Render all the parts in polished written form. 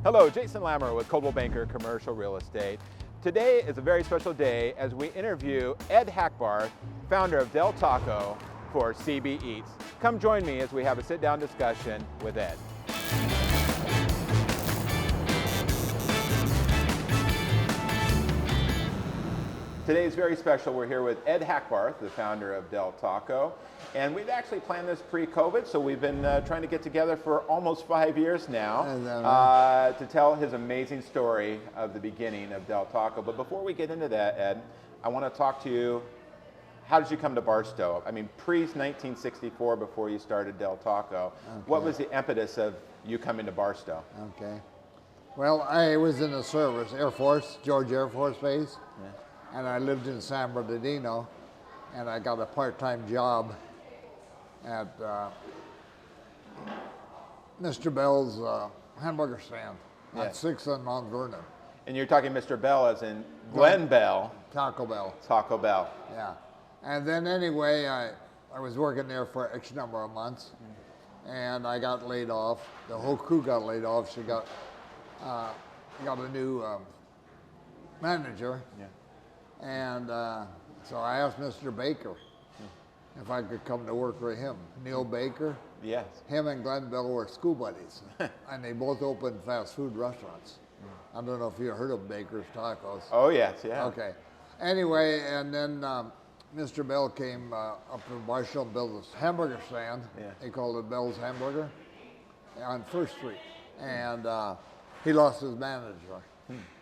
Hello, Jason Lammer with Coldwell Banker Commercial Real Estate. Today is a very special day as we interview Ed Hackbarth, founder of Del Taco, for CB Eats. Come join me as we have a sit-down discussion with Ed. Today is very special. We're here with Ed Hackbarth, the founder of Del Taco. And we've actually planned this pre-COVID, so we've been trying to get together for almost 5 years now to tell his amazing story of the beginning of Del Taco. But before we get into that, Ed, I want to talk to you. How did you come to Barstow? I mean, pre-1964, before you started Del Taco, what was the impetus of you coming to Barstow? Okay. Well, I was in the service, Air Force, George Air Force Base, and I lived in San Bernardino, and I got a part-time job at Mr. Bell's hamburger stand on 6th and Mount Vernon. And you're talking Mr. Bell as in Glenn Bell. Taco Bell. Taco Bell. Yeah. And then anyway, I was working there for X number of months, and I got laid off. The whole crew got laid off. She got a new manager. Yeah. And so I asked Mr. Baker if I could come to work for him. Neil Baker. Yes. Him and Glenn Bell were school buddies, and they both opened fast food restaurants. I don't know if you heard of Baker's Tacos. Oh, yes, yeah. Okay. Anyway, and then Mr. Bell came up to Barstow and built this hamburger stand. Yeah. They called it Bell's Hamburger on First Street. And he lost his manager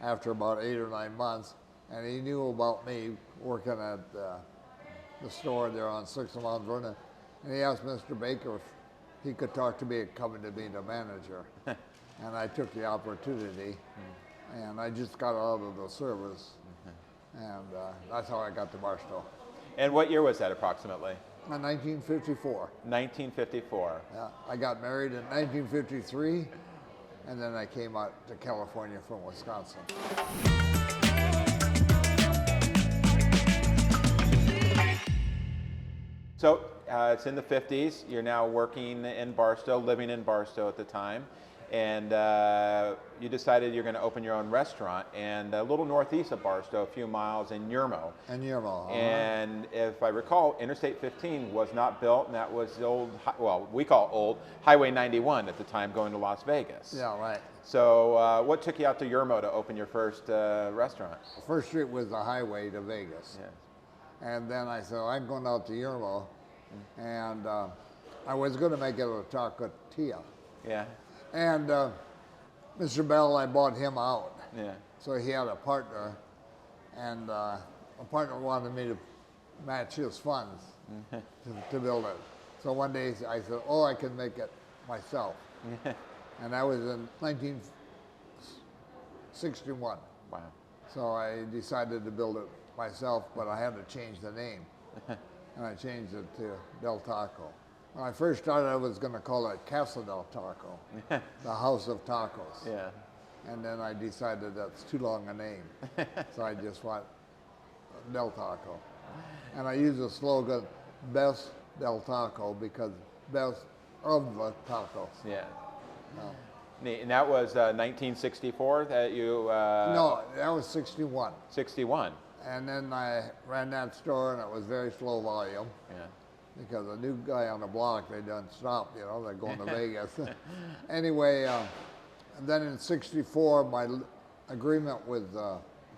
after about 8 or 9 months. And he knew about me working at the store there on 6th and Mount Vernon. And he asked Mr. Baker if he could talk to me and coming to be the manager. And I took the opportunity. And I just got out of the service. And that's how I got to Barstow. And what year was that approximately? In 1954. 1954. Yeah, I got married in 1953. And then I came out to California from Wisconsin. So it's in the 50s. You're now working in Barstow, living in Barstow at the time. And you decided you're going to open your own restaurant, and a little northeast of Barstow, a few miles in Yermo. In Yermo. And if I recall, Interstate 15 was not built, and that was the old, well, we call old, Highway 91 at the time, going to Las Vegas. Yeah, right. So what took you out to Yermo to open your first restaurant? First Street was the highway to Vegas. Yes. And then I said, I'm going out to Yermo. And I was going to make it a taqueria. Yeah. And Mr. Bell, I bought him out. Yeah. So he had a partner, and a partner wanted me to match his funds to build it. So one day I said, oh, I can make it myself. And that was in 1961. Wow. So I decided to build it myself, but I had to change the name. And I changed it to Del Taco. When I first started, I was going to call it Casa del Taco, the House of Tacos. Yeah. And then I decided that's too long a name. So I just went Del Taco. And I use the slogan, Best Del Taco, because best of the tacos. Yeah. Neat. And that was 1964 that you... No, that was 61. 61. And then I ran that store, and it was very slow volume. Yeah. Because a new guy on the block, they done stop, you know, they're going to Vegas. Anyway, and then in 64, my agreement with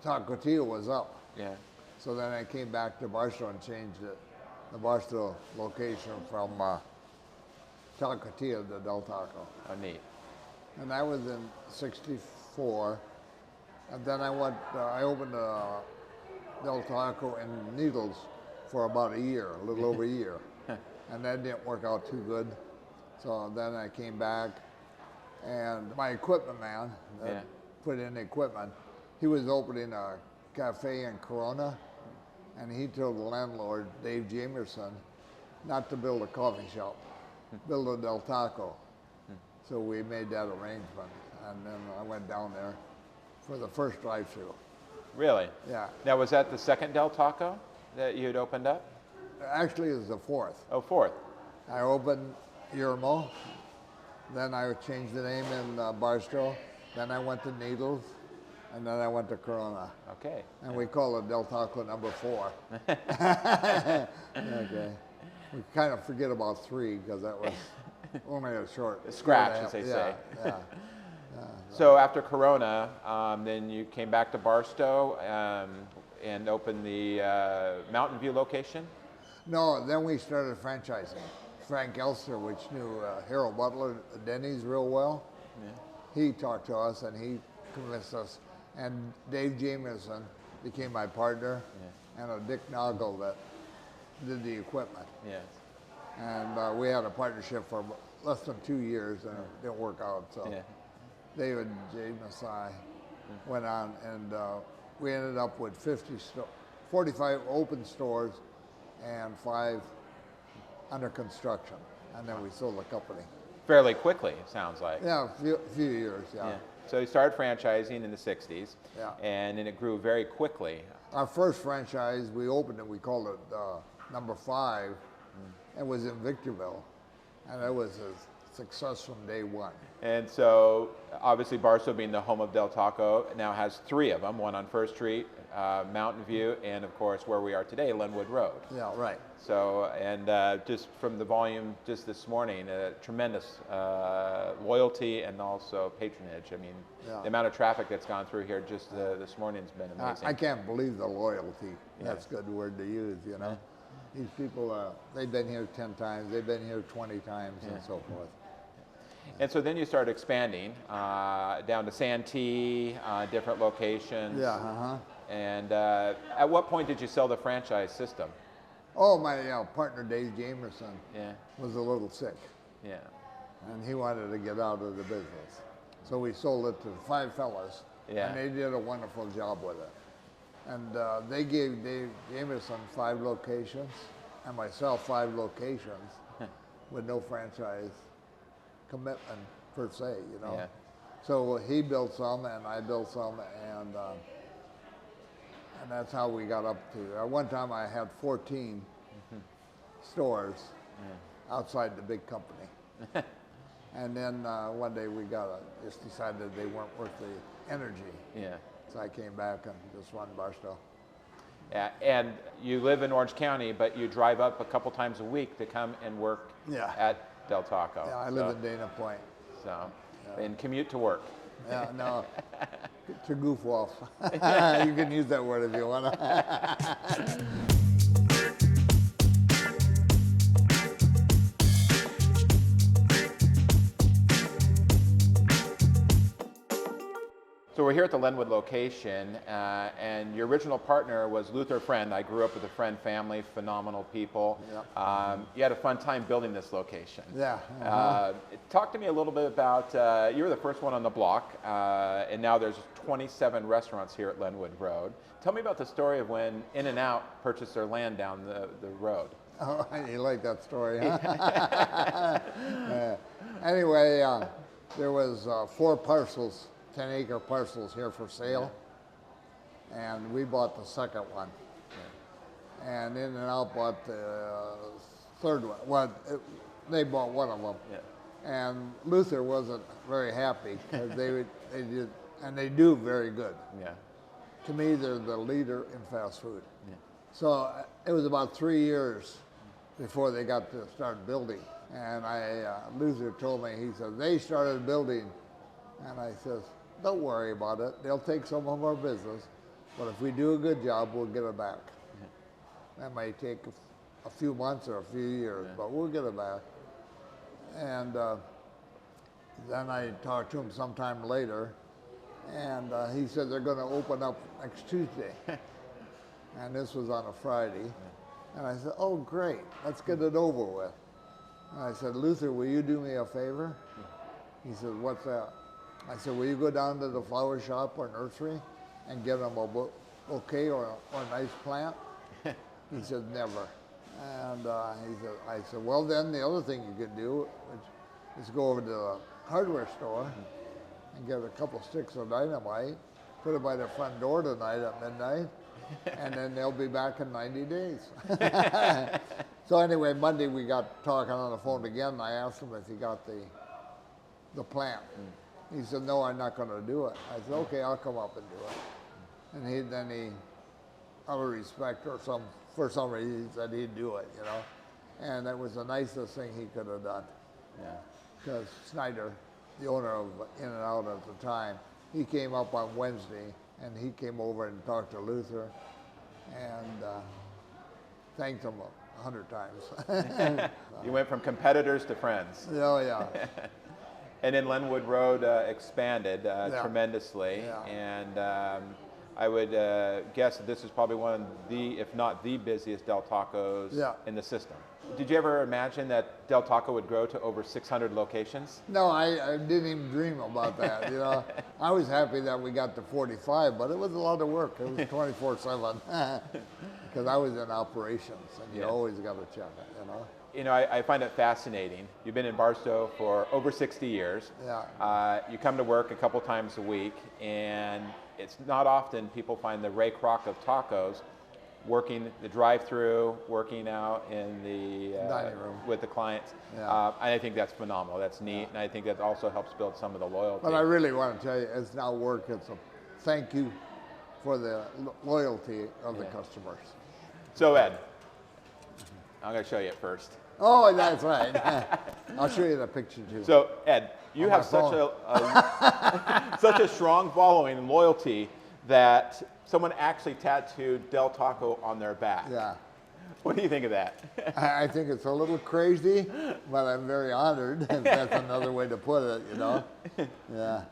Taqueria was up. Yeah. So then I came back to Barstow and changed it, the Barstow location from Taqueria to Del Taco. Oh, neat. And that was in 64. And then I opened Del Taco in Needles for about a year, a little over a year. And that didn't work out too good. So then I came back, and my equipment man that put in the equipment, he was opening a cafe in Corona, and he told the landlord, Dave Jamerson, not to build a coffee shop, build a Del Taco. So we made that arrangement, and then I went down there for the first drive-through. Really? Yeah. Now, was that the second Del Taco that you had opened up? Actually, it was the fourth. Oh, fourth. I opened Yermo, then I changed the name in Barstow, Then I went to Needles, and then I went to Corona. Okay. And we call it Del Taco number 4. Okay. We kind of forget about 3 because that was only a short Scratch, short as they half- say. Yeah. So after Corona, then you came back to Barstow and opened the Mountain View location? No, then we started franchising. Frank Elster, which knew Harold Butler, Denny's real well, he talked to us and he convinced us. And Dave Jameson became my partner, and Dick Noggle that did the equipment. Yes. And we had a partnership for less than 2 years, and it didn't work out. So David J. Masai went on, and we ended up with 45 open stores and 5 under construction, and then we sold the company. Fairly quickly, it sounds like. Yeah, a few years, yeah. So you started franchising in the 60s, Yeah. and then it grew very quickly. Our first franchise, we opened it, we called it number 5, and was in Victorville, and it was a success from day one. And so, obviously, Barstow being the home of Del Taco now has 3 of them, one on First Street, Mountain View, and of course, where we are today, Lenwood Road. Yeah, right. So, and just from the volume just this morning, tremendous loyalty and also patronage. I mean, the amount of traffic that's gone through here just this morning has been amazing. I can't believe the loyalty. That's a good word to use, you know. These people, they've been here 10 times, they've been here 20 times, and so forth. And so then you started expanding down to Santee, different locations. Yeah, And at what point did you sell the franchise system? Oh, my partner Dave Jamerson Yeah, was a little sick, yeah, and he wanted to get out of the business. So we sold it to 5 fellas, Yeah. and they did a wonderful job with it. And they gave Dave Jamerson 5 locations, and myself 5 locations, with no franchise commitment per se, you know. Yeah. So he built some, and I built some, and that's how we got up to. At one time, I had 14 stores outside the big company, and then one day we just decided they weren't worth the energy. yeah. So I came back and just run Barstow. Yeah, and you live in Orange County, but you drive up a couple times a week to come and work at Del Taco. Yeah, I live in Dana Point. So, and commute to work. Yeah, no, to goof off. You can use that word if you want to. So we're here at the Lenwood location, and your original partner was Luther Friend. I grew up with the Friend family, phenomenal people. You had a fun time building this location. Yeah. Talk to me a little bit about, you were the first one on the block, and now there's 27 restaurants here at Lenwood Road. Tell me about the story of when In-N-Out purchased their land down the road. Oh, you like that story, huh? Anyway, there was 4 parcels, 10-acre parcels here for sale, and we bought the second one. And In-N-Out bought the third one. Well, they bought one of them. And Luther wasn't very happy because they do very good. Yeah. To me, they're the leader in fast food. So it was about 3 years before they got to start building. And Luther told me, he said, they started building. And I says, don't worry about it. They'll take some of our business, but if we do a good job, we'll get it back. That may take a few months or a few years, but we'll get it back. And then I talked to him sometime later, and he said they're going to open up next Tuesday. And this was on a Friday. And I said, oh, great, let's get it over with. And I said, Luther, will you do me a favor? He said, what's that? I said, will you go down to the flower shop or nursery and get them a bouquet or a nice plant? He said, never. And I said, well, then the other thing you could do is go over to the hardware store and get a couple sticks of dynamite, put it by the front door tonight at midnight, and then they'll be back in 90 days. So anyway, Monday we got talking on the phone again, and I asked him if he got the plant. He said, no, I'm not going to do it. I said, okay, I'll come up and do it. And then he, out of respect or for some reason, he said he'd do it, you know. And that was the nicest thing he could have done. Yeah. Because Snyder, the owner of In-N-Out at the time, he came up on Wednesday, and he came over and talked to Luther, and thanked him 100 times. You went from competitors to friends. Oh, yeah. And then Linwood Road expanded tremendously, Yeah. and I would guess that this is probably one of the, if not the busiest Del Tacos in the system. Did you ever imagine that Del Taco would grow to over 600 locations? No, I didn't even dream about that, you know. I was happy that we got to 45, but it was a lot of work. It was 24/7 because I was in operations, and you always got to check it, you know. You know, I find it fascinating. You've been in Barstow for over 60 years. Yeah. You come to work a couple times a week, and it's not often people find the Ray Kroc of tacos working the drive-through, working out in the dining room with the clients. Yeah. I think that's phenomenal. That's neat, and I think that also helps build some of the loyalty. But I really want to tell you, it's not work. It's a thank you for the loyalty of the customers. So Ed, I'm going to show you it first. Oh, that's right. I'll show you the picture too. So Ed, you have such such a strong following and loyalty that someone actually tattooed Del Taco on their back. Yeah. What do you think of that? I think it's a little crazy, but I'm very honored, if that's another way to put it, you know. Yeah.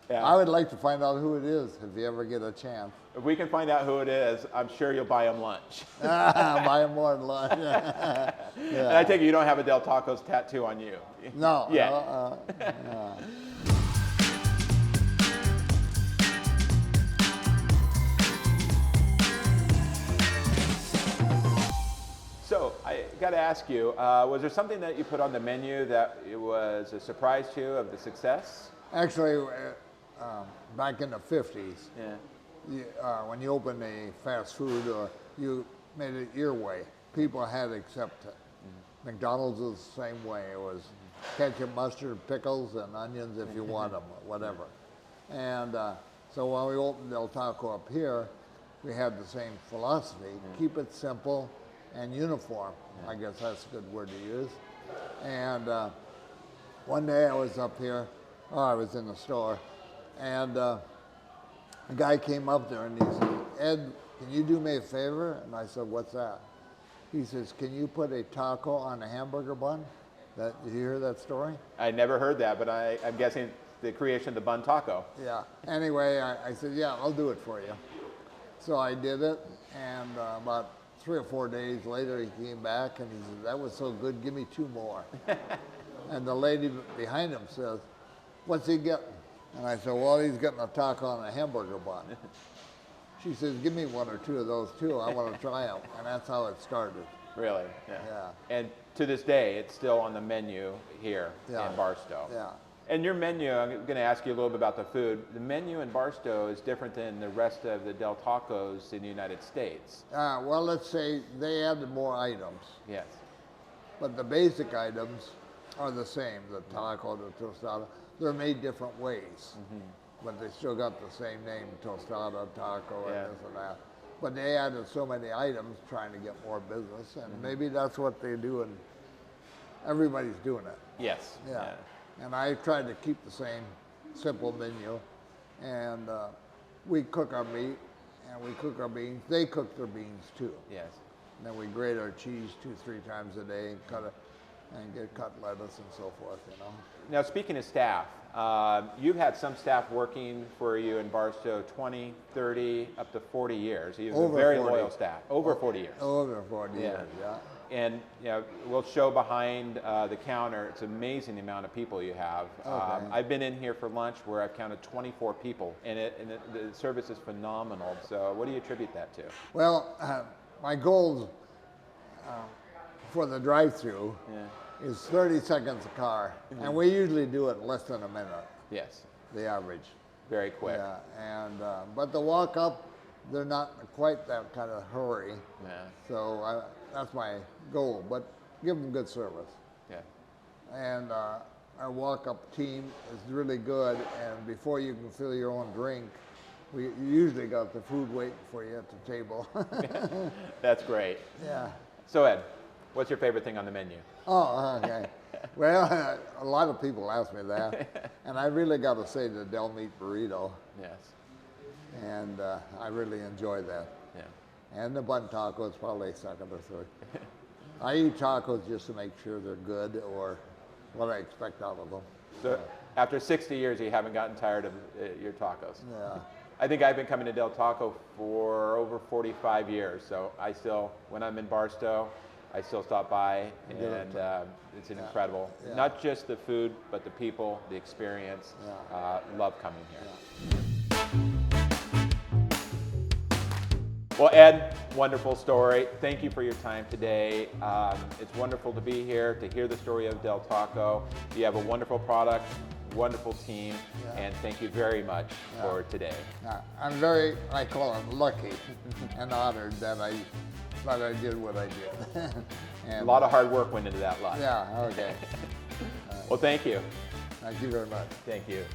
I would like to find out who it is if you ever get a chance. If we can find out who it is, I'm sure you'll buy him lunch. Buy him more lunch. And I take it you don't have a Del Taco's tattoo on you. No. Yeah. So I got to ask you, was there something that you put on the menu that it was a surprise to you of the success? Actually, back in the 50s, when you opened a fast food or you made it your way, people had to accept it. McDonald's was the same way. It was ketchup, mustard, pickles, and onions if you want them, whatever. And so when we opened Del Taco up here, we had the same philosophy, keep it simple and uniform. I guess that's a good word to use. And one day I was up here, I was in the store, and a guy came up there and he said, Ed, can you do me a favor? And I said, what's that? He says, can you put a taco on a hamburger bun? Did you hear that story? I never heard that, but I'm guessing the creation of the bun taco. Yeah. Anyway, I said, yeah, I'll do it for you. So I did it, and about 3 or 4 days later, he came back and he said, that was so good, give me 2 more. And the lady behind him says, what's he getting? And I said, well, he's getting a taco on a hamburger bun. She says, give me 1 or 2 of those too. I want to try them. And that's how it started. Really? Yeah. And to this day, it's still on the menu here in Barstow. Yeah. And your menu, I'm going to ask you a little bit about the food. The menu in Barstow is different than the rest of the Del Tacos in the United States. Well, let's say they added more items. Yes. But the basic items are the same, the taco, the tostada. They're made different ways, but they still got the same name, tostada, taco, and this and that. But they added so many items trying to get more business, and maybe that's what they do, and everybody's doing it. Yes. Yeah. And I tried to keep the same simple menu, and we cook our meat, and we cook our beans. They cook their beans too. Yes. And then we grate our cheese 2-3 times a day and cut it, and get cut lettuce and so forth, you know. Now, speaking of staff, you've had some staff working for you in Barstow 20, 30, up to 40 years. You have a very 40. loyal staff. Over 40 years. Over 40 years, yeah. And you know, we'll show behind the counter. It's an amazing the amount of people you have. Okay. I've been in here for lunch where I've counted 24 people, and the service is phenomenal. So, what do you attribute that to? Well, my goals for the drive-through is 30 seconds a car, and we usually do it in less than a minute. Yes. The average. Very quick. Yeah, and but the walk up, they're not quite that kind of hurry. Yeah. So that's my goal, but give them good service. Yeah. And our walk-up team is really good, and before you can fill your own drink, we usually got the food waiting for you at the table. That's great. Yeah. So Ed, what's your favorite thing on the menu? Oh, okay. Well, a lot of people ask me that, and I really got to say the Del Meat Burrito, Yes. and I really enjoy that. Yeah. And the bun taco is probably second or third. I eat tacos just to make sure they're good or what I expect out of them. So after 60 years, you haven't gotten tired of your tacos. Yeah. I think I've been coming to Del Taco for over 45 years. So I still, when I'm in Barstow, I still stop by, and it's an incredible, Yeah. not just the food, but the people, the experience. Yeah. Love coming here. Well, Ed, wonderful story. Thank you for your time today. It's wonderful to be here, to hear the story of Del Taco. You have a wonderful product, wonderful team, and thank you very much for today. I'm very, I call it lucky and honored that I did what I did. And, A lot of hard work went into that lot. Yeah, okay. Well, thank you. Thank you very much. Thank you.